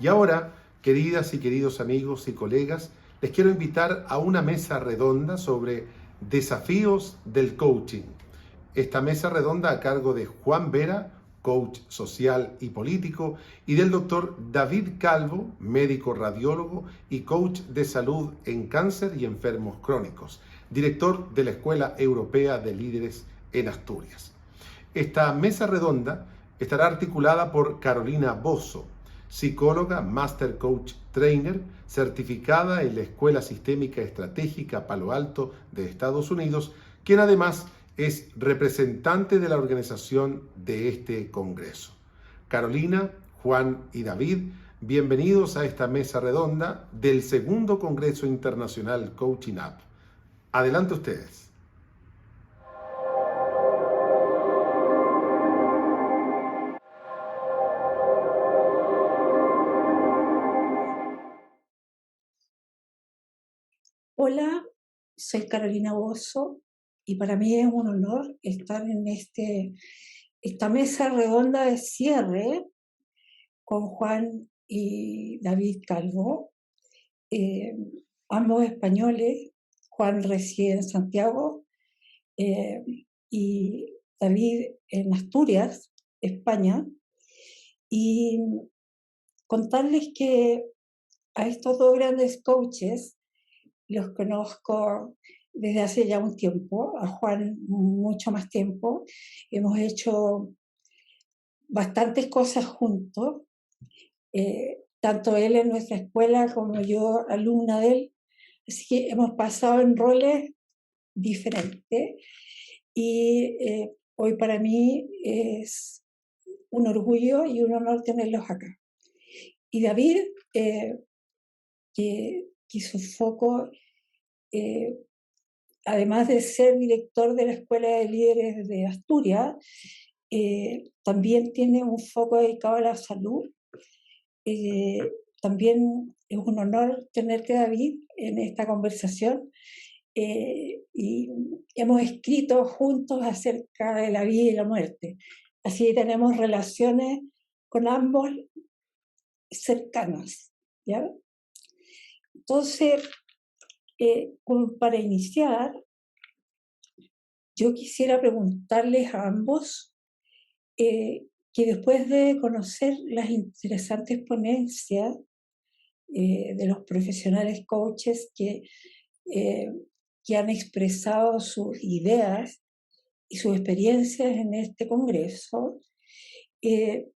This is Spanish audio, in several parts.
Y ahora, queridas y queridos amigos y colegas, les quiero invitar a una mesa redonda sobre desafíos del coaching. Esta mesa redonda a cargo de Juan Vera, coach social y político, y del doctor David Calvo, médico radiólogo y coach de salud en cáncer y enfermos crónicos, director de la Escuela Europea de Líderes en Asturias. Esta mesa redonda estará articulada por Carolina Bozo, psicóloga, Master Coach Trainer, certificada en la Escuela Sistémica Estratégica Palo Alto de Estados Unidos, quien además es representante de la organización de este congreso. Carolina, Juan y David, bienvenidos a esta mesa redonda del segundo Congreso Internacional Coaching Up. Adelante ustedes. Hola, soy Carolina Bozo y para mí es un honor estar en esta mesa redonda de cierre con Juan y David Calvo, eh, ambos españoles. Juan reside en Santiago eh, y David en Asturias, España. Y contarles que a estos dos grandes coaches los conozco desde hace ya un tiempo, a Juan mucho más tiempo. Hemos hecho bastantes cosas juntos, tanto él en nuestra escuela como yo alumna de él. Así que hemos pasado en roles diferentes y hoy para mí es un orgullo y un honor tenerlos acá. Y David, que su foco eh, además de ser director de la Escuela de Líderes de Asturias, también tiene un foco dedicado a la salud. Eh, También es un honor tenerte, David, en esta conversación. Y hemos escrito juntos acerca de la vida y la muerte. Así que tenemos relaciones con ambos cercanas, ¿ya? Entonces, como para iniciar, yo quisiera preguntarles a ambos que después de conocer las interesantes ponencias de los profesionales coaches eh, que han expresado sus ideas y sus experiencias en este congreso, eh,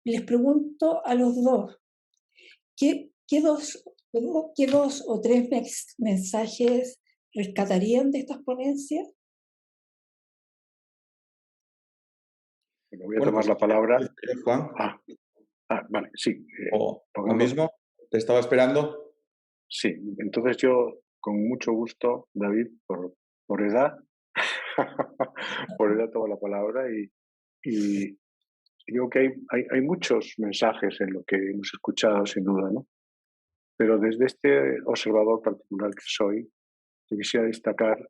les pregunto a los dos, ¿qué dos o tres mensajes rescatarían de estas ponencias? Bueno, voy a tomar la palabra. Juan. Vale, sí. Lo mismo, ¿te estaba esperando? Sí, entonces yo con mucho gusto, David, por edad, por edad tomo la palabra y digo que hay muchos mensajes en lo que hemos escuchado, sin duda, ¿no? Pero desde este observador particular que soy, yo quisiera destacar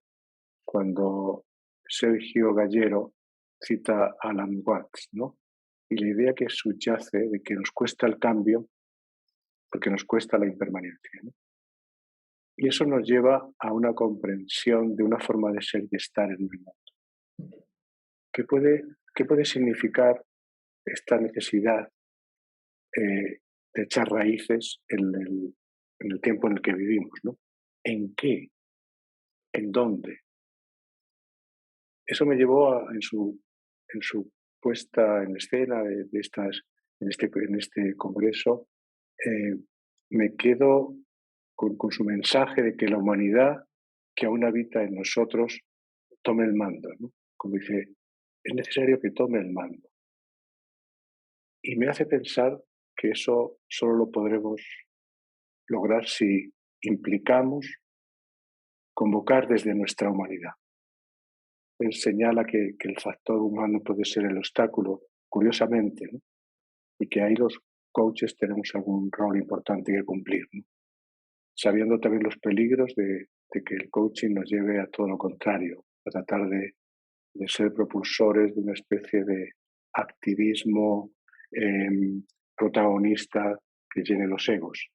cuando Sergio Gallero cita a Alan Watts, ¿no? Y la idea que subyace de que nos cuesta el cambio porque nos cuesta la impermanencia, ¿no? Y eso nos lleva a una comprensión de una forma de ser y estar en el mundo. ¿Qué puede significar esta necesidad de echar raíces en el tiempo en el que vivimos, ¿no? ¿En qué? ¿En dónde? Eso me llevó en su puesta en escena en este congreso, me quedo con su mensaje de que la humanidad que aún habita en nosotros tome el mando, ¿no? Como dice, es necesario que tome el mando. Y me hace pensar que eso solo lo podremos lograr si implicamos convocar desde nuestra humanidad. Él señala que el factor humano puede ser el obstáculo, curiosamente, ¿no? Y que ahí los coaches tenemos algún rol importante que cumplir, ¿no? Sabiendo también los peligros de que el coaching nos lleve a todo lo contrario, a tratar de ser propulsores de una especie de activismo protagonista que llene los egos.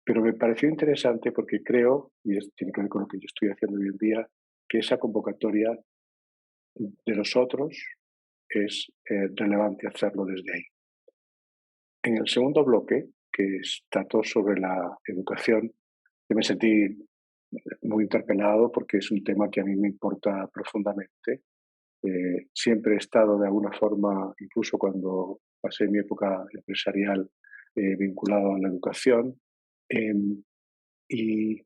Pero me pareció interesante porque creo, y tiene que ver con lo que yo estoy haciendo hoy en día, que esa convocatoria de los otros es relevante hacerlo desde ahí. En el segundo bloque, que trató sobre la educación, yo me sentí muy interpelado porque es un tema que a mí me importa profundamente. Siempre he estado de alguna forma, incluso cuando pasé mi época empresarial, vinculado a la educación. Em, y,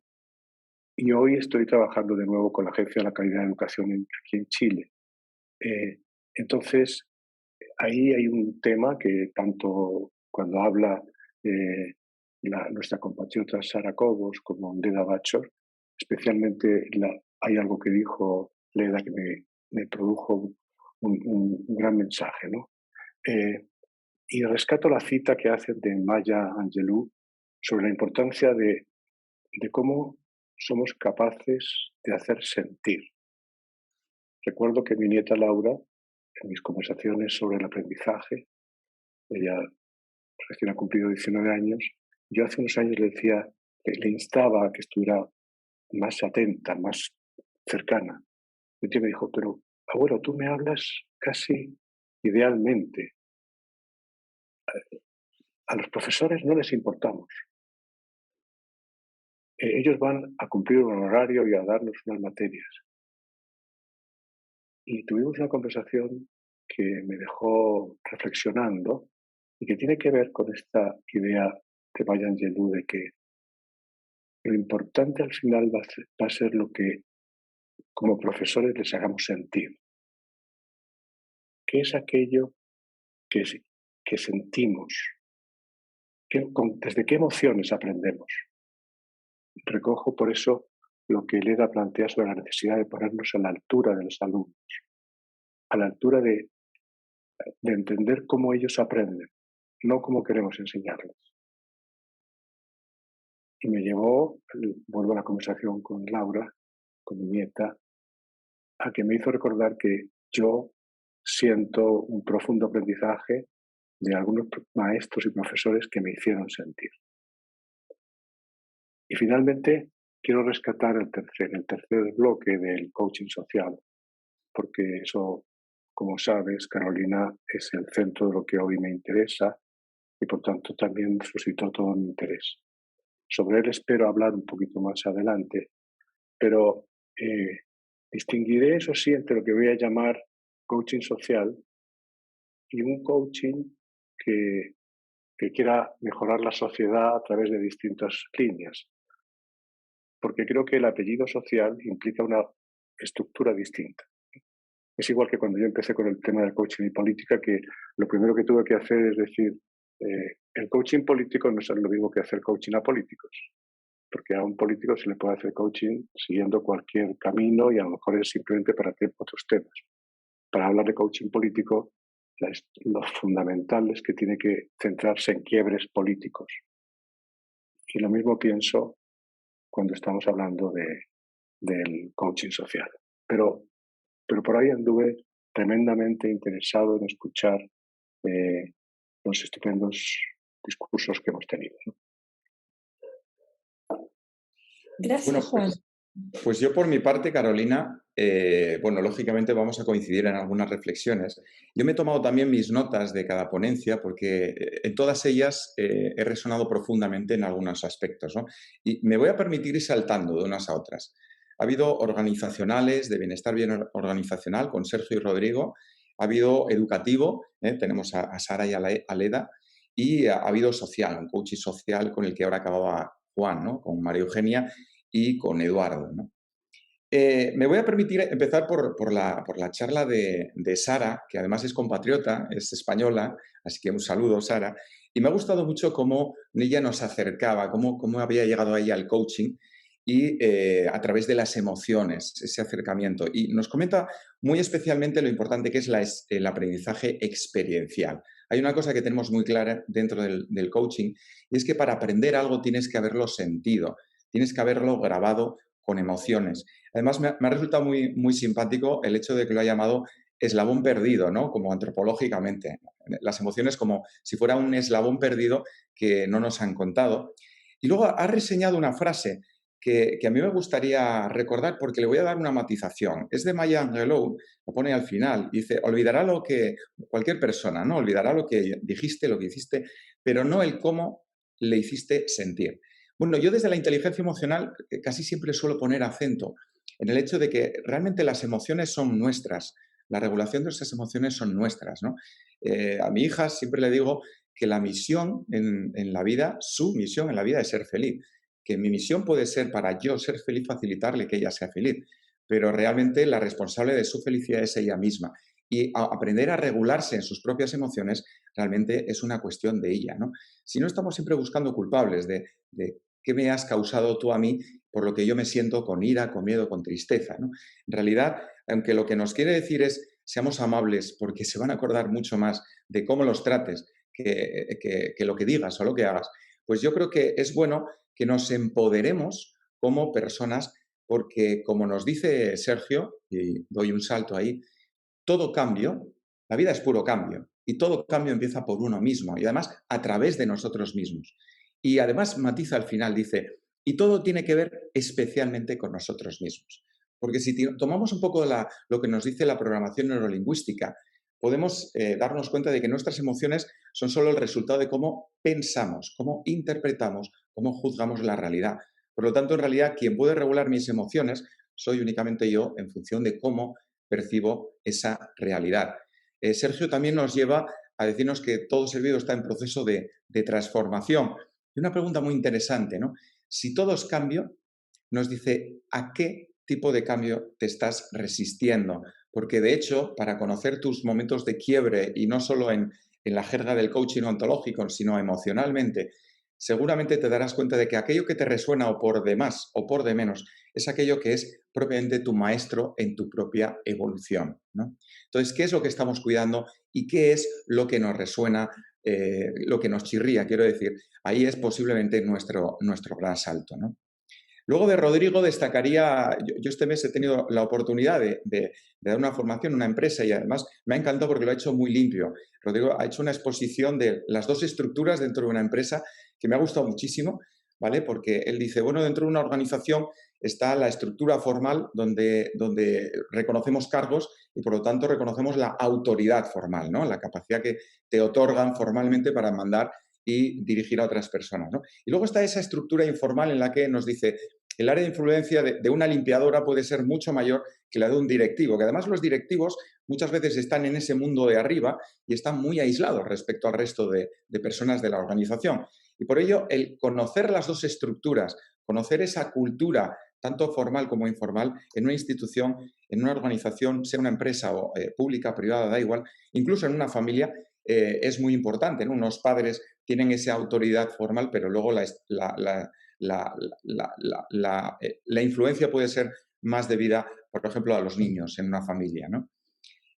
y hoy estoy trabajando de nuevo con la Agencia de la Calidad de Educación aquí en Chile. Entonces, ahí hay un tema que tanto cuando habla nuestra compatriota Sara Cobos como Leda Bachor, especialmente hay algo que dijo Leda que me produjo un gran mensaje, ¿no? Y rescato la cita que hacen de Maya Angelou sobre la importancia de cómo somos capaces de hacer sentir. Recuerdo que mi nieta Laura, en mis conversaciones sobre el aprendizaje, ella recién ha cumplido 19 años, yo hace unos años le decía, le instaba a que estuviera más atenta, más cercana. Y ella me dijo, pero abuelo, tú me hablas casi idealmente. A los profesores no les importamos. Ellos van a cumplir un horario y a darnos unas materias. Y tuvimos una conversación que me dejó reflexionando y que tiene que ver con esta idea de Maya Angelou de que lo importante al final va a ser lo que como profesores les hagamos sentir. ¿Qué es aquello que sentimos? ¿Desde qué emociones aprendemos? Recojo por eso lo que Leda plantea sobre la necesidad de ponernos a la altura de los alumnos, a la altura de entender cómo ellos aprenden, no cómo queremos enseñarles. Y me llevó, vuelvo a la conversación con Laura, con mi nieta, a que me hizo recordar que yo siento un profundo aprendizaje de algunos maestros y profesores que me hicieron sentir. Y finalmente quiero rescatar el tercer bloque del coaching social, porque eso, como sabes, Carolina, es el centro de lo que hoy me interesa y por tanto también suscitó todo mi interés. Sobre él espero hablar un poquito más adelante, pero distinguiré, eso sí, entre lo que voy a llamar coaching social y un coaching que quiera mejorar la sociedad a través de distintas líneas. Porque creo que el apellido social implica una estructura distinta. Es igual que cuando yo empecé con el tema del coaching y política, que lo primero que tuve que hacer es decir, el coaching político no es lo mismo que hacer coaching a políticos, porque a un político se le puede hacer coaching siguiendo cualquier camino y a lo mejor es simplemente para hacer otros temas. Para hablar de coaching político, lo fundamental es que tiene que centrarse en quiebres políticos. Y lo mismo pienso cuando estamos hablando del coaching social. Pero por ahí anduve tremendamente interesado en escuchar los estupendos discursos que hemos tenido, ¿no? Gracias, Juan. Pues yo por mi parte, Carolina, lógicamente vamos a coincidir en algunas reflexiones. Yo me he tomado también mis notas de cada ponencia porque en todas ellas he resonado profundamente en algunos aspectos, ¿no? Y me voy a permitir ir saltando de unas a otras. Ha habido organizacionales, de bienestar bien organizacional, con Sergio y Rodrigo. Ha habido educativo, tenemos a Sara y a Leda. Y ha habido social, un coaching social con el que ahora acababa Juan, ¿no? Con María Eugenia y con Eduardo, ¿no? Me voy a permitir empezar por la charla de Sara, que además es compatriota, es española, así que un saludo, Sara. Y me ha gustado mucho cómo ella nos acercaba, cómo había llegado a ella al coaching y a través de las emociones, ese acercamiento. Y nos comenta muy especialmente lo importante que es el aprendizaje experiencial. Hay una cosa que tenemos muy clara dentro del coaching y es que para aprender algo tienes que haberlo sentido, tienes que haberlo grabado con emociones. Además, me ha resultado muy, muy simpático el hecho de que lo ha llamado eslabón perdido, ¿no? Como antropológicamente. las emociones como si fuera un eslabón perdido que no nos han contado. Y luego ha reseñado una frase que a mí me gustaría recordar porque le voy a dar una matización. Es de Maya Angelou, lo pone al final, dice, olvidará lo que cualquier persona, ¿no? Olvidará lo que dijiste, lo que hiciste, pero no el cómo le hiciste sentir. Bueno, yo desde la inteligencia emocional casi siempre suelo poner acento en el hecho de que realmente las emociones son nuestras, la regulación de esas emociones son nuestras, ¿no? A mi hija siempre le digo que la misión en la vida, su misión en la vida es ser feliz, que mi misión puede ser para yo ser feliz, facilitarle que ella sea feliz, pero realmente la responsable de su felicidad es ella misma. Y aprender a regularse en sus propias emociones realmente es una cuestión de ella, ¿no? Si no estamos siempre buscando culpables de qué me has causado tú a mí por lo que yo me siento con ira, con miedo, con tristeza, ¿no? En realidad, aunque lo que nos quiere decir es seamos amables porque se van a acordar mucho más de cómo los trates que lo que digas o lo que hagas, pues yo creo que es bueno que nos empoderemos como personas porque, como nos dice Sergio, y doy un salto ahí, todo cambio, la vida es puro cambio, y todo cambio empieza por uno mismo, y además a través de nosotros mismos. Y además matiza al final, dice, y todo tiene que ver especialmente con nosotros mismos. Porque si tomamos un poco lo que nos dice la programación neurolingüística, podemos darnos cuenta de que nuestras emociones son solo el resultado de cómo pensamos, cómo interpretamos, cómo juzgamos la realidad. Por lo tanto, en realidad, quien puede regular mis emociones soy únicamente yo en función de cómo percibo esa realidad. Sergio también nos lleva a decirnos que todo ser vivo está en proceso de transformación. Y una pregunta muy interesante, ¿no? Si todo es cambio, nos dice a qué tipo de cambio te estás resistiendo. Porque de hecho, para conocer tus momentos de quiebre, y no solo en la jerga del coaching ontológico, sino emocionalmente, seguramente te darás cuenta de que aquello que te resuena o por de más o por de menos es aquello que es propiamente tu maestro en tu propia evolución, ¿no? Entonces, ¿qué es lo que estamos cuidando y qué es lo que nos resuena, lo que nos chirría? Quiero decir, ahí es posiblemente nuestro gran salto, ¿no? Luego de Rodrigo destacaría, yo este mes he tenido la oportunidad de dar una formación en una empresa y además me ha encantado porque lo ha hecho muy limpio. Rodrigo ha hecho una exposición de las dos estructuras dentro de una empresa que me ha gustado muchísimo, ¿vale? Porque él dice, bueno, dentro de una organización está la estructura formal donde reconocemos cargos y por lo tanto reconocemos la autoridad formal, ¿no? La capacidad que te otorgan formalmente para mandar y dirigir a otras personas, ¿no? Y luego está esa estructura informal en la que nos dice, el área de influencia de una limpiadora puede ser mucho mayor que la de un directivo, que además los directivos muchas veces están en ese mundo de arriba y están muy aislados respecto al resto de personas de la organización. Y por ello, el conocer las dos estructuras, conocer esa cultura, tanto formal como informal, en una institución, en una organización, sea una empresa o pública, privada, da igual, incluso en una familia, es muy importante, ¿no? Unos padres tienen esa autoridad formal, pero luego la influencia puede ser más debida, por ejemplo, a los niños en una familia, ¿no?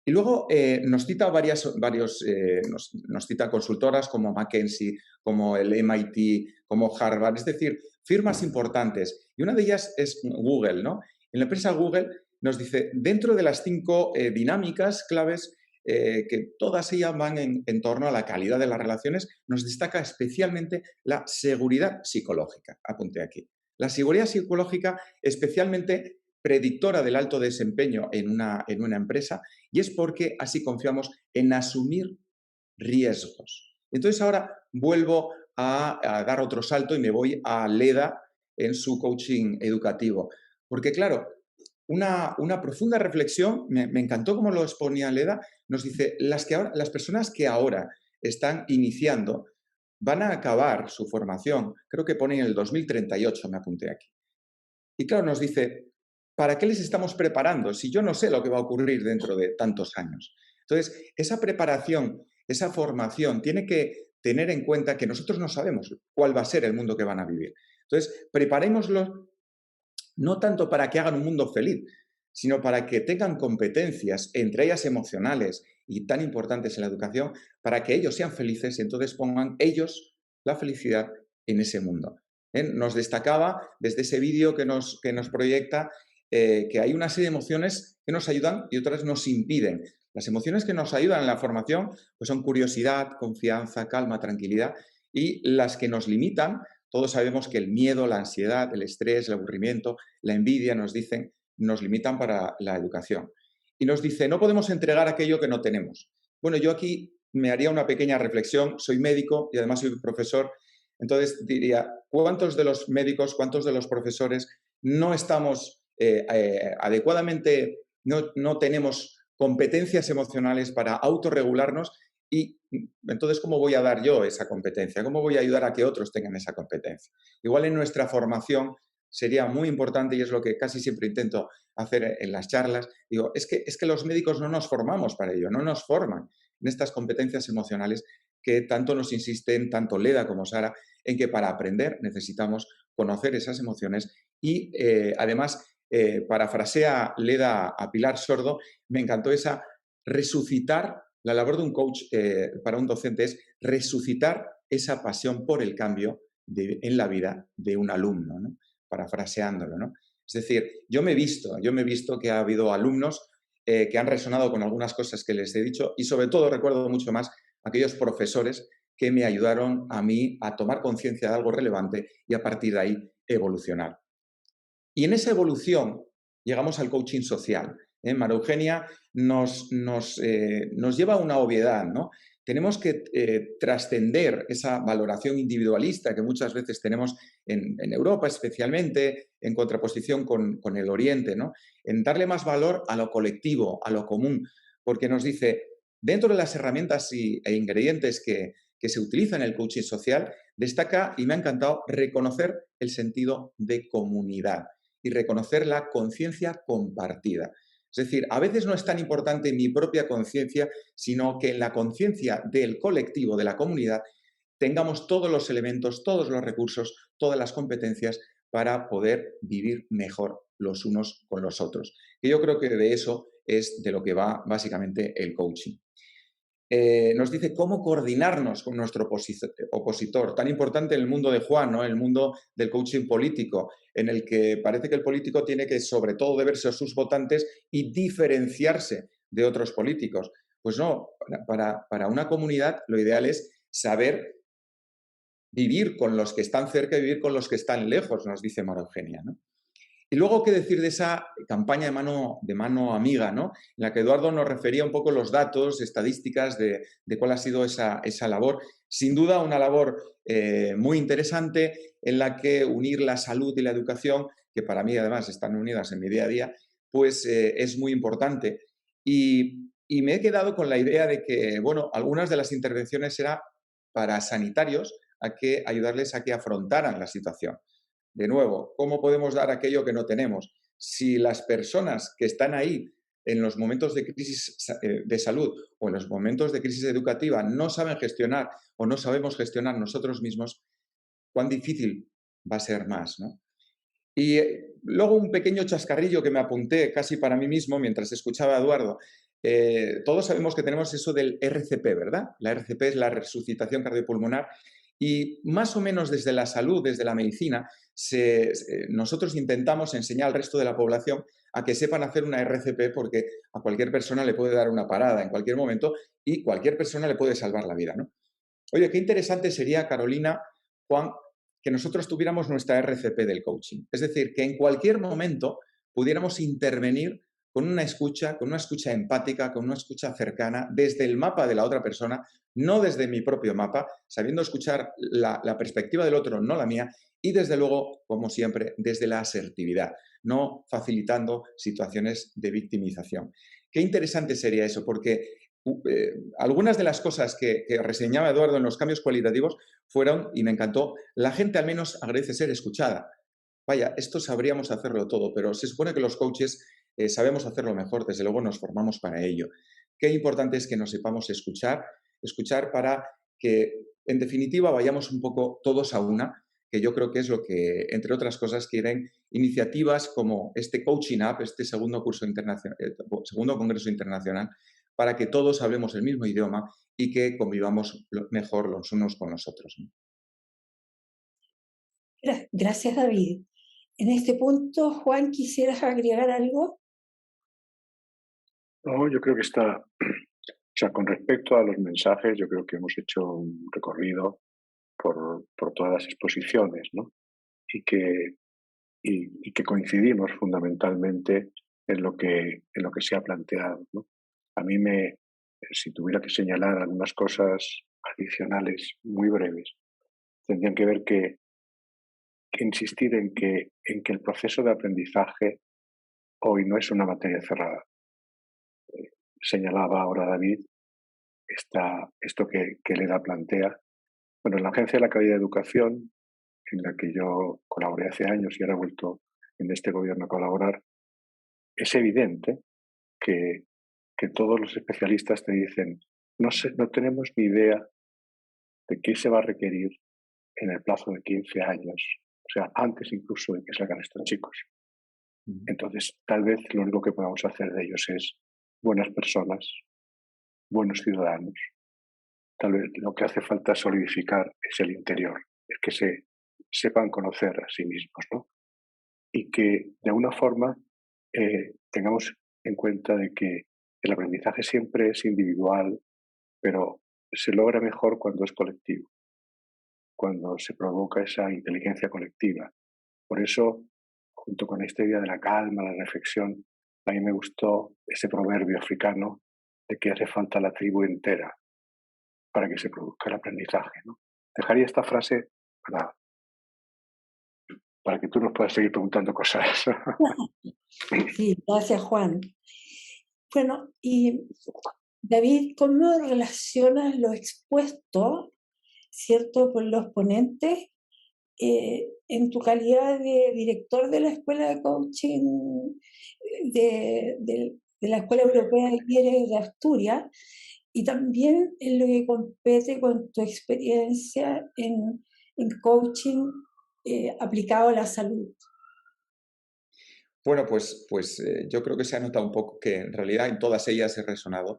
Y luego nos cita nos cita consultoras como McKinsey, como el MIT, como Harvard, es decir, firmas importantes. Y una de ellas es Google, ¿no? En la empresa Google nos dice, dentro de las 5 dinámicas claves, que todas ellas van en torno a la calidad de las relaciones, nos destaca especialmente la seguridad psicológica. Apunte aquí. La seguridad psicológica especialmente predictora del alto desempeño en una empresa, y es porque así confiamos en asumir riesgos. Entonces ahora vuelvo a dar otro salto y me voy a Leda en su coaching educativo. Porque claro, una profunda reflexión, me encantó cómo lo exponía Leda, nos dice, las personas que ahora están iniciando van a acabar su formación, creo que pone en el 2038, me apunté aquí. Y claro, nos dice, ¿para qué les estamos preparando si yo no sé lo que va a ocurrir dentro de tantos años? Entonces, esa preparación, esa formación, tiene que tener en cuenta que nosotros no sabemos cuál va a ser el mundo que van a vivir. Entonces, preparémoslos no tanto para que hagan un mundo feliz, sino para que tengan competencias, entre ellas emocionales y tan importantes en la educación, para que ellos sean felices y entonces pongan ellos la felicidad en ese mundo. Nos destacaba desde ese vídeo que nos proyecta que hay una serie de emociones que nos ayudan y otras nos impiden. Las emociones que nos ayudan en la formación pues son curiosidad, confianza, calma, tranquilidad, y las que nos limitan, todos sabemos que el miedo, la ansiedad, el estrés, el aburrimiento, la envidia nos limitan para la educación. Y nos dice, no podemos entregar aquello que no tenemos. Bueno, yo aquí me haría una pequeña reflexión, soy médico y además soy profesor, entonces diría, ¿cuántos de los médicos, cuántos de los profesores no estamos adecuadamente, no tenemos competencias emocionales para autorregularnos? Y entonces, ¿cómo voy a dar yo esa competencia? ¿Cómo voy a ayudar a que otros tengan esa competencia? Igual en nuestra formación sería muy importante, y es lo que casi siempre intento hacer en las charlas, digo, es que los médicos no nos formamos para ello, no nos forman en estas competencias emocionales que tanto nos insisten, tanto Leda como Sara, en que para aprender necesitamos conocer esas emociones y además, parafrasea Leda a Pilar Sordo, me encantó esa resucitar, la labor de un coach para un docente es resucitar esa pasión por el cambio en la vida de un alumno, ¿no? Parafraseándolo, ¿no? Es decir, yo me he visto que ha habido alumnos que han resonado con algunas cosas que les he dicho y sobre todo recuerdo mucho más aquellos profesores que me ayudaron a mí a tomar conciencia de algo relevante y a partir de ahí evolucionar. Y en esa evolución llegamos al coaching social. María Eugenia nos lleva a una obviedad, ¿no? Tenemos que trascender esa valoración individualista que muchas veces tenemos en Europa, especialmente en contraposición con el Oriente, ¿no? En darle más valor a lo colectivo, a lo común, porque nos dice, dentro de las herramientas e ingredientes que se utilizan en el coaching social, destaca, y me ha encantado, reconocer el sentido de comunidad y reconocer la conciencia compartida. Es decir, a veces no es tan importante mi propia conciencia, sino que en la conciencia del colectivo, de la comunidad, tengamos todos los elementos, todos los recursos, todas las competencias para poder vivir mejor los unos con los otros. Y yo creo que de eso es de lo que va básicamente el coaching. Nos dice cómo coordinarnos con nuestro opositor, tan importante en el mundo de Juan, ¿no? El mundo del coaching político, en el que parece que el político tiene que, sobre todo, deberse a sus votantes y diferenciarse de otros políticos. Pues no, para una comunidad lo ideal es saber vivir con los que están cerca y vivir con los que están lejos, nos dice María Eugenia, ¿no? Y luego, ¿qué decir de esa campaña de mano amiga, ¿no? En la que Eduardo nos refería un poco los datos, estadísticas de cuál ha sido esa labor. Sin duda, una labor muy interesante en la que unir la salud y la educación, que para mí además están unidas en mi día a día, pues es muy importante. Y me he quedado con la idea de que, bueno, algunas de las intervenciones eran para sanitarios, a que ayudarles a que afrontaran la situación. De nuevo, ¿cómo podemos dar aquello que no tenemos? Si las personas que están ahí en los momentos de crisis de salud o en los momentos de crisis educativa no saben gestionar o no sabemos gestionar nosotros mismos, ¿cuán difícil va a ser más, ¿no? Y luego un pequeño chascarrillo que me apunté casi para mí mismo mientras escuchaba a Eduardo. Todos sabemos que tenemos eso del RCP, ¿verdad? La RCP es la resucitación cardiopulmonar. Y más o menos desde la salud, desde la medicina, nosotros intentamos enseñar al resto de la población a que sepan hacer una RCP porque a cualquier persona le puede dar una parada en cualquier momento y cualquier persona le puede salvar la vida, ¿no? Oye, qué interesante sería, Carolina, Juan, que nosotros tuviéramos nuestra RCP del coaching. Es decir, que en cualquier momento pudiéramos intervenir con una escucha empática, con una escucha cercana, desde el mapa de la otra persona, no desde mi propio mapa, sabiendo escuchar la perspectiva del otro, no la mía, y desde luego, como siempre, desde la asertividad, no facilitando situaciones de victimización. Qué interesante sería eso, porque algunas de las cosas que reseñaba Eduardo en los cambios cualitativos fueron, y me encantó, la gente al menos agradece ser escuchada. Vaya, esto sabríamos hacerlo todo, pero se supone que los coaches sabemos hacerlo mejor, desde luego nos formamos para ello. Qué importante es que nos sepamos escuchar para que, en definitiva, vayamos un poco todos a una, que yo creo que es lo que, entre otras cosas, quieren iniciativas como este Coaching Up, este segundo congreso internacional, para que todos hablemos el mismo idioma y que convivamos mejor los unos con los otros, ¿no? Gracias, David. En este punto, Juan, ¿quisieras agregar algo? No, yo creo que está, o sea, con respecto a los mensajes, yo creo que hemos hecho un recorrido por todas las exposiciones, ¿no? Y que, y que coincidimos fundamentalmente en lo que se ha planteado, ¿no? A mí si tuviera que señalar algunas cosas adicionales muy breves, tendrían que ver que insistir en que el proceso de aprendizaje hoy no es una materia cerrada. Señalaba ahora David esto que Leda plantea. Bueno, en la Agencia de la Calidad de Educación, en la que yo colaboré hace años y ahora he vuelto en este gobierno a colaborar, es evidente que, que todos los especialistas te dicen, no tenemos ni idea de qué se va a requerir en el plazo de 15 años, o sea, antes incluso de que salgan estos chicos. Entonces, tal vez lo único que podamos hacer de ellos es buenas personas, buenos ciudadanos. Tal vez lo que hace falta solidificar es el interior, es que sepan conocer a sí mismos, ¿no? Y que de alguna forma tengamos en cuenta de que el aprendizaje siempre es individual, pero se logra mejor cuando es colectivo, cuando se provoca esa inteligencia colectiva. Por eso, junto con esta idea de la calma, la reflexión, a mí me gustó ese proverbio africano de que hace falta la tribu entera para que se produzca el aprendizaje, ¿no? Dejaría esta frase para, para que tú nos puedas seguir preguntando cosas. Sí, gracias, Juan. Bueno, y David, ¿cómo relacionas lo expuesto, cierto, por los ponentes en tu calidad de director de la Escuela de Coaching de la Escuela Europea de Líderes de Asturias y también en lo que compete con tu experiencia en coaching aplicado a la salud? Bueno, yo creo que se ha notado un poco que en realidad en todas ellas he resonado.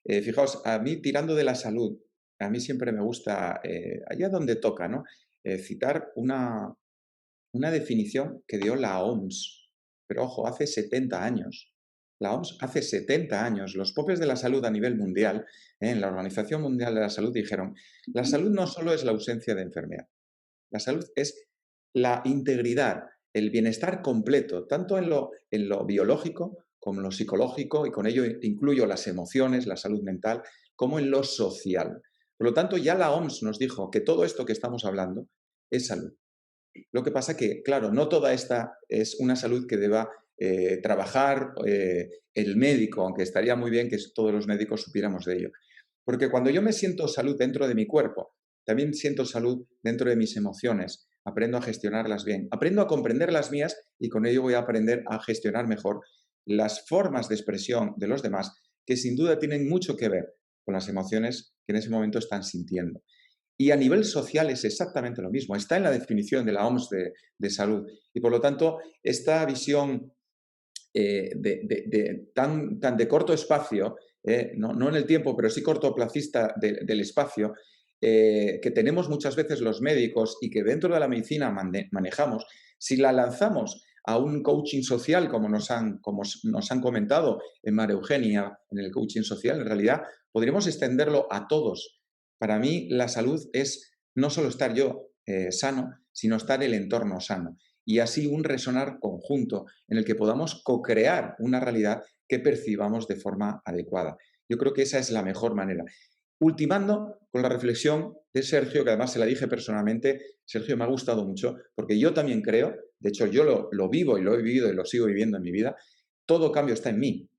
Fijaos, a mí tirando de la salud, a mí siempre me gusta, allá donde toca, ¿no? Citar una definición que dio la OMS, pero ojo, hace 70 años. La OMS hace 70 años, los popes de la salud a nivel mundial, en la Organización Mundial de la Salud, dijeron, la salud no solo es la ausencia de enfermedad, la salud es la integridad, el bienestar completo, tanto en lo biológico como en lo psicológico, y con ello incluyo las emociones, la salud mental, como en lo social. Por lo tanto, ya la OMS nos dijo que todo esto que estamos hablando es salud. Lo que pasa que, claro, no toda esta es una salud que deba trabajar el médico, aunque estaría muy bien que todos los médicos supiéramos de ello. Porque cuando yo me siento salud dentro de mi cuerpo, también siento salud dentro de mis emociones, aprendo a gestionarlas bien, aprendo a comprender las mías y con ello voy a aprender a gestionar mejor las formas de expresión de los demás que sin duda tienen mucho que ver con las emociones que en ese momento están sintiendo. Y a nivel social es exactamente lo mismo, está en la definición de la OMS de salud. Y por lo tanto, esta visión tan de corto espacio, no en el tiempo, pero sí cortoplacista del espacio, que tenemos muchas veces los médicos y que dentro de la medicina manejamos, si la lanzamos a un coaching social, como nos han comentado en María Eugenia, en el coaching social, en realidad podríamos extenderlo a todos. Para mí, la salud es no solo estar yo sano, sino estar el entorno sano. Y así un resonar conjunto en el que podamos co-crear una realidad que percibamos de forma adecuada. Yo creo que esa es la mejor manera. Ultimando con la reflexión de Sergio, que además se la dije personalmente, Sergio, me ha gustado mucho, porque yo también creo, de hecho yo lo vivo y lo he vivido y lo sigo viviendo en mi vida, todo cambio está en mí.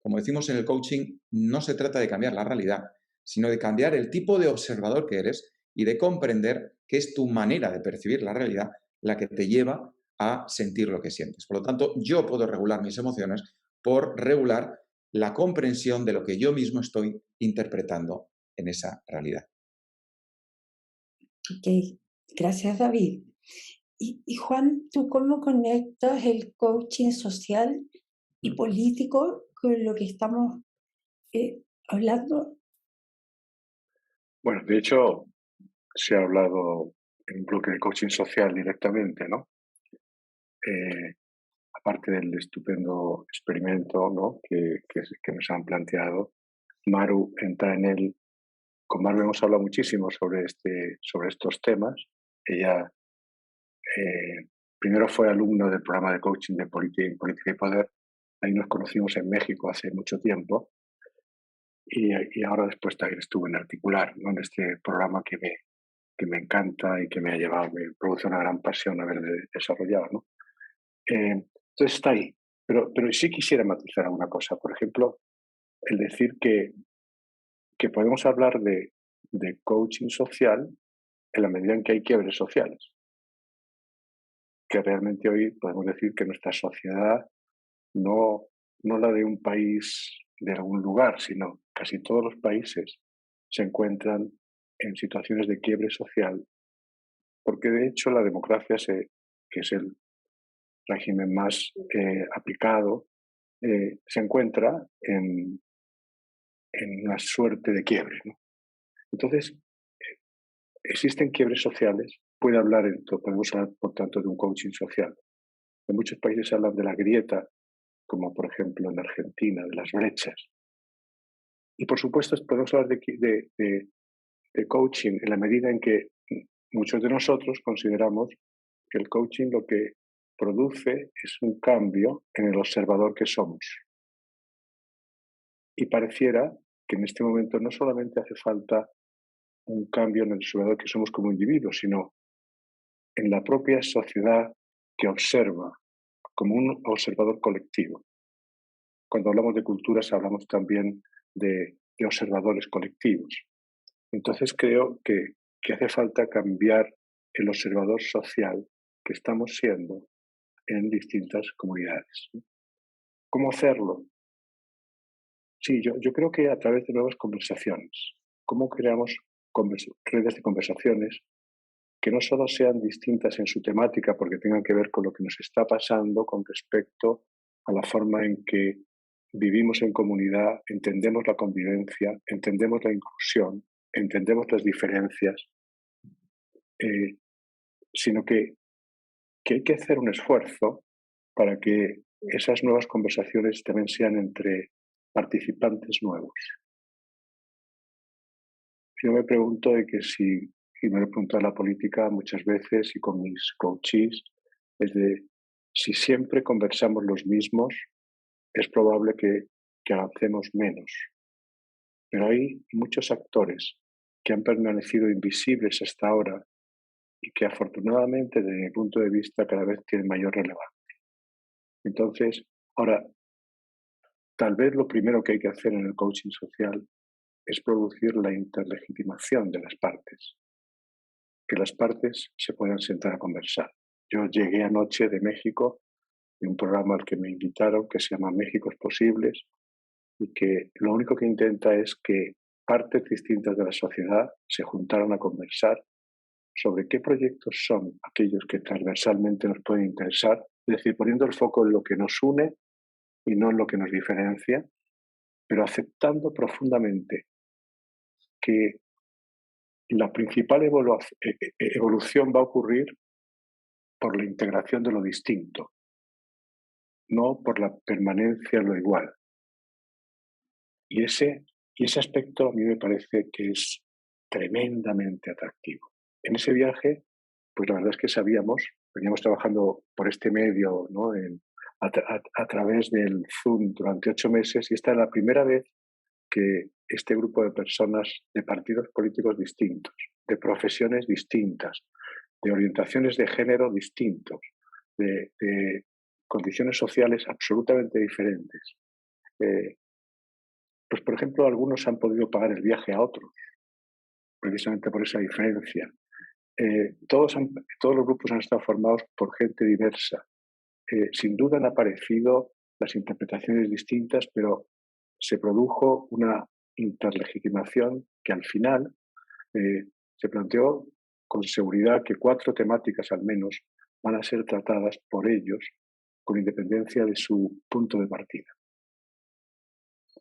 Como decimos en el coaching, no se trata de cambiar la realidad, sino de cambiar el tipo de observador que eres y de comprender que es tu manera de percibir la realidad la que te lleva a sentir lo que sientes. Por lo tanto, yo puedo regular mis emociones por regular la comprensión de lo que yo mismo estoy interpretando en esa realidad. Ok, gracias, David. Y Juan, ¿tú cómo conectas el coaching social y político con lo que estamos hablando? Bueno, de hecho, se ha hablado en un bloque de coaching social directamente, ¿no? aparte del estupendo experimento, ¿no? que nos han planteado, Maru entra en él. Con Maru hemos hablado muchísimo sobre estos temas. Ella primero fue alumno del programa de coaching de Política y Poder. Ahí nos conocimos en México hace mucho tiempo. Y ahora después también estuve en Articular, ¿no? En este programa que me encanta y que me ha llevado, me produce una gran pasión haber desarrollado, ¿no? Entonces está ahí. Pero sí quisiera matizar alguna cosa. Por ejemplo, el decir que podemos hablar de coaching social en la medida en que hay quiebres sociales. Que realmente hoy podemos decir que nuestra sociedad, no la de un país de algún lugar, sino casi todos los países se encuentran en situaciones de quiebre social, porque de hecho la democracia, que es el régimen más aplicado, se encuentra en una suerte de quiebre, ¿no? Entonces, existen quiebres sociales, podemos hablar por tanto de un coaching social. En muchos países hablan de la grieta, como por ejemplo en Argentina, de las brechas. Y por supuesto podemos hablar de coaching en la medida en que muchos de nosotros consideramos que el coaching lo que produce es un cambio en el observador que somos. Y pareciera que en este momento no solamente hace falta un cambio en el observador que somos como individuos, sino en la propia sociedad que observa, como un observador colectivo. Cuando hablamos de culturas hablamos también de observadores colectivos. Entonces creo que hace falta cambiar el observador social que estamos siendo en distintas comunidades. ¿Cómo hacerlo? Sí, yo creo que a través de nuevas conversaciones. ¿Cómo creamos redes de conversaciones que no solo sean distintas en su temática porque tengan que ver con lo que nos está pasando con respecto a la forma en que vivimos en comunidad, entendemos la convivencia, entendemos la inclusión, entendemos las diferencias, sino que hay que hacer un esfuerzo para que esas nuevas conversaciones también sean entre participantes nuevos. Yo me pregunto de que y me lo he preguntado en la política muchas veces y con mis coaches, es de si siempre conversamos los mismos, es probable que avancemos menos. Pero hay muchos actores que han permanecido invisibles hasta ahora y que afortunadamente, desde mi punto de vista, cada vez tienen mayor relevancia. Entonces, ahora, tal vez lo primero que hay que hacer en el coaching social es producir la interlegitimación de las partes, que las partes se puedan sentar a conversar. Yo llegué anoche de México, de un programa al que me invitaron que se llama Méxicos Posibles, y que lo único que intenta es que partes distintas de la sociedad se juntaran a conversar sobre qué proyectos son aquellos que transversalmente nos pueden interesar, es decir, poniendo el foco en lo que nos une y no en lo que nos diferencia, pero aceptando profundamente que la principal evolución va a ocurrir por la integración de lo distinto, no por la permanencia en lo igual. Y ese aspecto a mí me parece que es tremendamente atractivo. En ese viaje, pues la verdad es que veníamos trabajando por este medio, ¿no? A través del Zoom durante 8 meses, y esta es la primera vez que este grupo de personas de partidos políticos distintos, de profesiones distintas, de orientaciones de género distintos, de condiciones sociales absolutamente diferentes. Pues, por ejemplo, algunos han podido pagar el viaje a otros, precisamente por esa diferencia. Todos los grupos han estado formados por gente diversa. Sin duda han aparecido las interpretaciones distintas, pero se produjo una interlegitimación que al final se planteó con seguridad que 4 temáticas al menos van a ser tratadas por ellos con independencia de su punto de partida.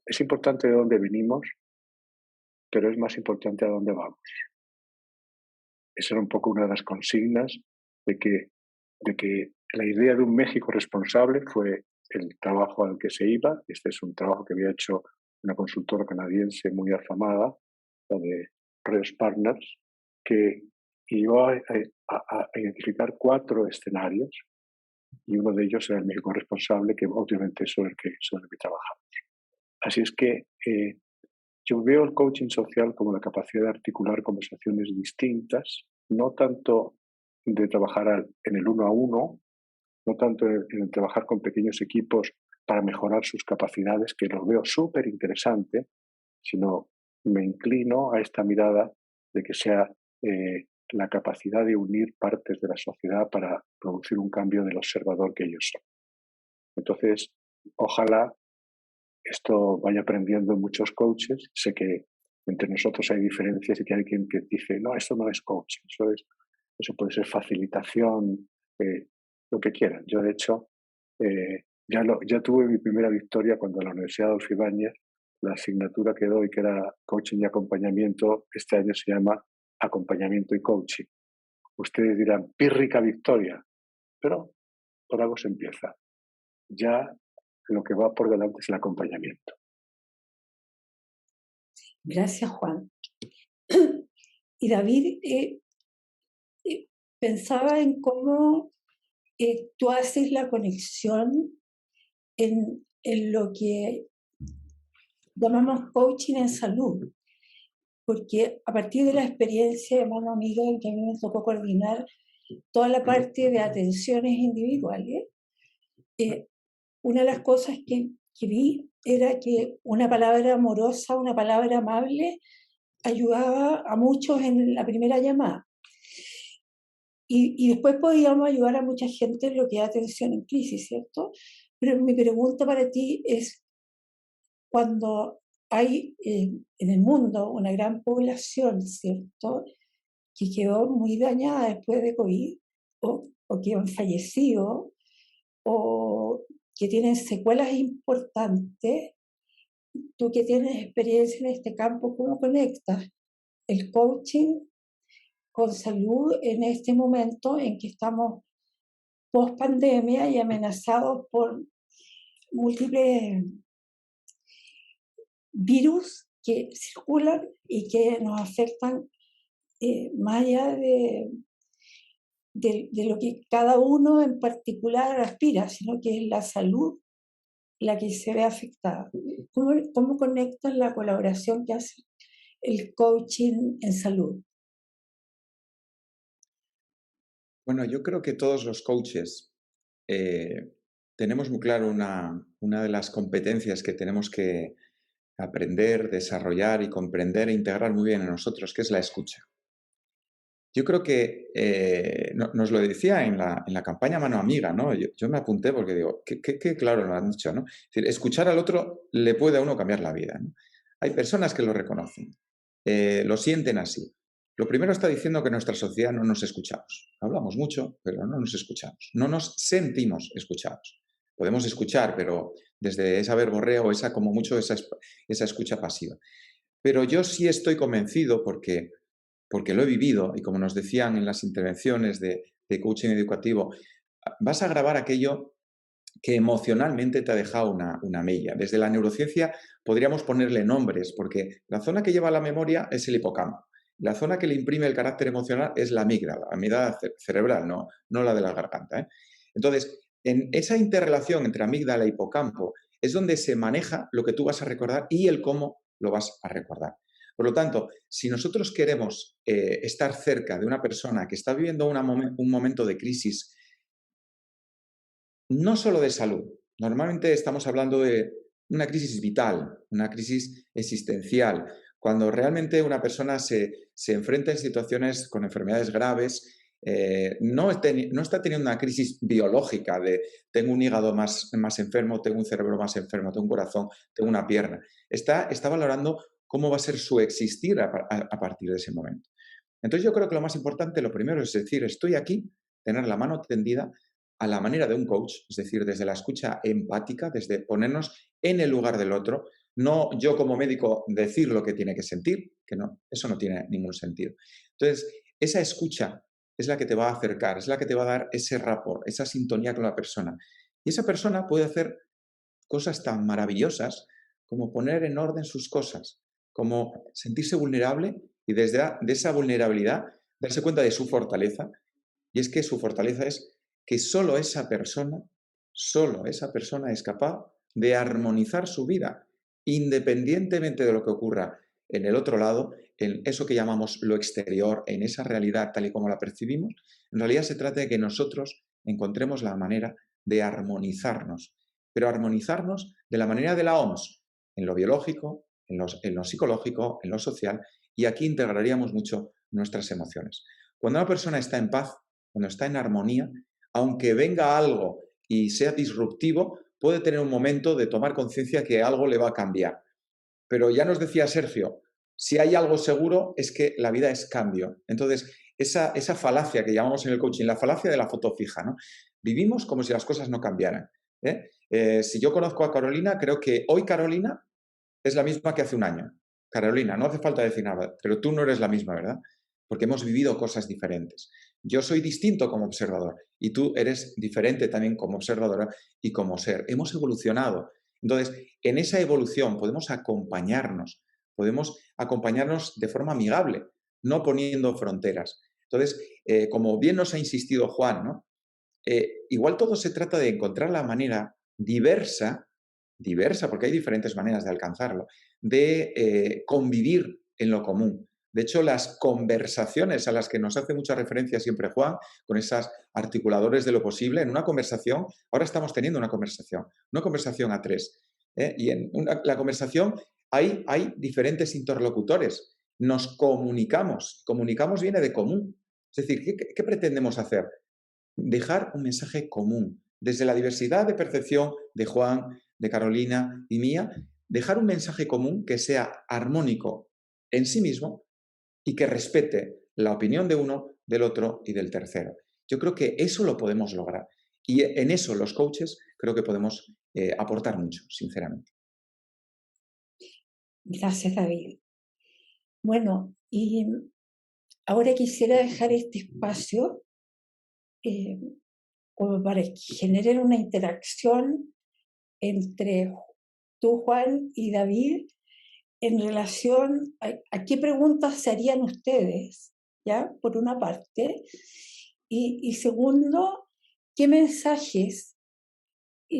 Es importante de dónde venimos, pero es más importante a dónde vamos. Esa era un poco una de las consignas de que de que la idea de un México responsable fue el trabajo al que se iba. Este es un trabajo que había hecho una consultora canadiense muy afamada, la de Reus Partners, que iba a identificar 4 escenarios y uno de ellos era el México responsable, que obviamente es sobre el que trabajamos. Así es que yo veo el coaching social como la capacidad de articular conversaciones distintas, no tanto de trabajar en el uno a uno, no tanto en el trabajar con pequeños equipos para mejorar sus capacidades, que lo veo súper interesante, sino me inclino a esta mirada de que sea la capacidad de unir partes de la sociedad para producir un cambio del observador que ellos son. Entonces, ojalá esto vaya aprendiendo en muchos coaches. Sé que entre nosotros hay diferencias y que hay quien que dice, no, esto no es coaching, eso puede ser facilitación, lo que quieran. Yo, de hecho, ya tuve mi primera victoria cuando en la Universidad Adolfo Ibáñez la asignatura que doy, que era coaching y acompañamiento, este año se llama acompañamiento y coaching. Ustedes dirán, pírrica victoria, pero por algo se empieza. Ya lo que va por delante es el acompañamiento. Gracias, Juan. Y David, pensaba en cómo tú haces la conexión en lo que llamamos coaching en salud, porque a partir de la experiencia de mano amiga en que a mí me tocó coordinar toda la parte de atenciones individuales, una de las cosas que vi era que una palabra amorosa, una palabra amable, ayudaba a muchos en la primera llamada. Y después podíamos ayudar a mucha gente en lo que es atención en crisis, ¿cierto? Pero mi pregunta para ti es, cuando hay en el mundo una gran población, ¿cierto?, que quedó muy dañada después de COVID, o que han fallecido, o que tienen secuelas importantes, tú que tienes experiencia en este campo, ¿cómo conectas el coaching con salud en este momento en que estamos post pandemia y amenazados por múltiples virus que circulan y que nos afectan más allá de lo que cada uno en particular aspira, sino que es la salud la que se ve afectada? ¿Cómo conectas la colaboración que hace el coaching en salud? Bueno, yo creo que todos los coaches tenemos muy claro una de las competencias que tenemos que aprender, desarrollar y comprender e integrar muy bien en nosotros, que es la escucha. Yo creo que nos lo decía en la campaña Mano Amiga, ¿no? Yo me apunté porque digo, qué claro lo han dicho, ¿no? Es decir, escuchar al otro le puede a uno cambiar la vida, ¿no? Hay personas que lo reconocen, lo sienten así. Lo primero está diciendo que en nuestra sociedad no nos escuchamos. Hablamos mucho, pero no nos escuchamos. No nos sentimos escuchados. Podemos escuchar, pero desde esa verborrea o como mucho esa escucha pasiva. Pero yo sí estoy convencido porque lo he vivido y como nos decían en las intervenciones de coaching educativo, vas a grabar aquello que emocionalmente te ha dejado una mella. Desde la neurociencia podríamos ponerle nombres, porque la zona que lleva la memoria es el hipocampo. La zona que le imprime el carácter emocional es la amígdala cerebral, no la de la garganta, ¿eh? Entonces, en esa interrelación entre amígdala e hipocampo es donde se maneja lo que tú vas a recordar y el cómo lo vas a recordar. Por lo tanto, si nosotros queremos estar cerca de una persona que está viviendo un momento de crisis, no solo de salud, normalmente estamos hablando de una crisis vital, una crisis existencial, cuando realmente una persona se enfrenta en situaciones con enfermedades graves, no está teniendo una crisis biológica de tengo un hígado más enfermo, tengo un cerebro más enfermo, tengo un corazón, tengo una pierna. Está valorando cómo va a ser su existir a partir de ese momento. Entonces yo creo que lo más importante, lo primero es decir, estoy aquí, tener la mano tendida a la manera de un coach, es decir, desde la escucha empática, desde ponernos en el lugar del otro, no yo como médico decir lo que tiene que sentir, que no, eso no tiene ningún sentido. Entonces, esa escucha es la que te va a acercar, es la que te va a dar ese rapport, esa sintonía con la persona. Y esa persona puede hacer cosas tan maravillosas como poner en orden sus cosas, como sentirse vulnerable y de esa vulnerabilidad darse cuenta de su fortaleza. Y es que su fortaleza es que solo esa persona es capaz de armonizar su vida, independientemente de lo que ocurra en el otro lado, en eso que llamamos lo exterior, en esa realidad tal y como la percibimos. En realidad se trata de que nosotros encontremos la manera de armonizarnos, pero armonizarnos de la manera de la OMS, en lo biológico, en lo psicológico, en lo social, y aquí integraríamos mucho nuestras emociones. Cuando una persona está en paz, cuando está en armonía, aunque venga algo y sea disruptivo, puede tener un momento de tomar conciencia que algo le va a cambiar. Pero ya nos decía Sergio, si hay algo seguro es que la vida es cambio. Entonces, esa falacia que llamamos en el coaching, la falacia de la foto fija, ¿no? Vivimos como si las cosas no cambiaran. Si yo conozco a Carolina, creo que hoy Carolina es la misma que hace un año. Carolina, no hace falta decir nada, pero tú no eres la misma, ¿verdad? Porque hemos vivido cosas diferentes. Yo soy distinto como observador y tú eres diferente también como observadora y como ser. Hemos evolucionado. Entonces, en esa evolución podemos acompañarnos de forma amigable, no poniendo fronteras. Entonces, como bien nos ha insistido Juan, ¿no? Igual todo se trata de encontrar la manera diversa, porque hay diferentes maneras de alcanzarlo, de convivir en lo común. De hecho, las conversaciones a las que nos hace mucha referencia siempre Juan, con esas articuladores de lo posible, en una conversación, ahora estamos teniendo una conversación a tres. Y en la conversación hay diferentes interlocutores. Nos comunicamos viene de común. Es decir, ¿qué pretendemos hacer? Dejar un mensaje común, desde la diversidad de percepción de Juan, de Carolina y mía, dejar un mensaje común que sea armónico en sí mismo y que respete la opinión de uno, del otro y del tercero. Yo creo que eso lo podemos lograr y en eso los coaches creo que podemos aportar mucho, sinceramente. Gracias, David. Bueno, y ahora quisiera dejar este espacio como para que genere una interacción entre tú, Juan, y David en relación a qué preguntas se harían ustedes, ¿ya? Por una parte. Y segundo, qué mensajes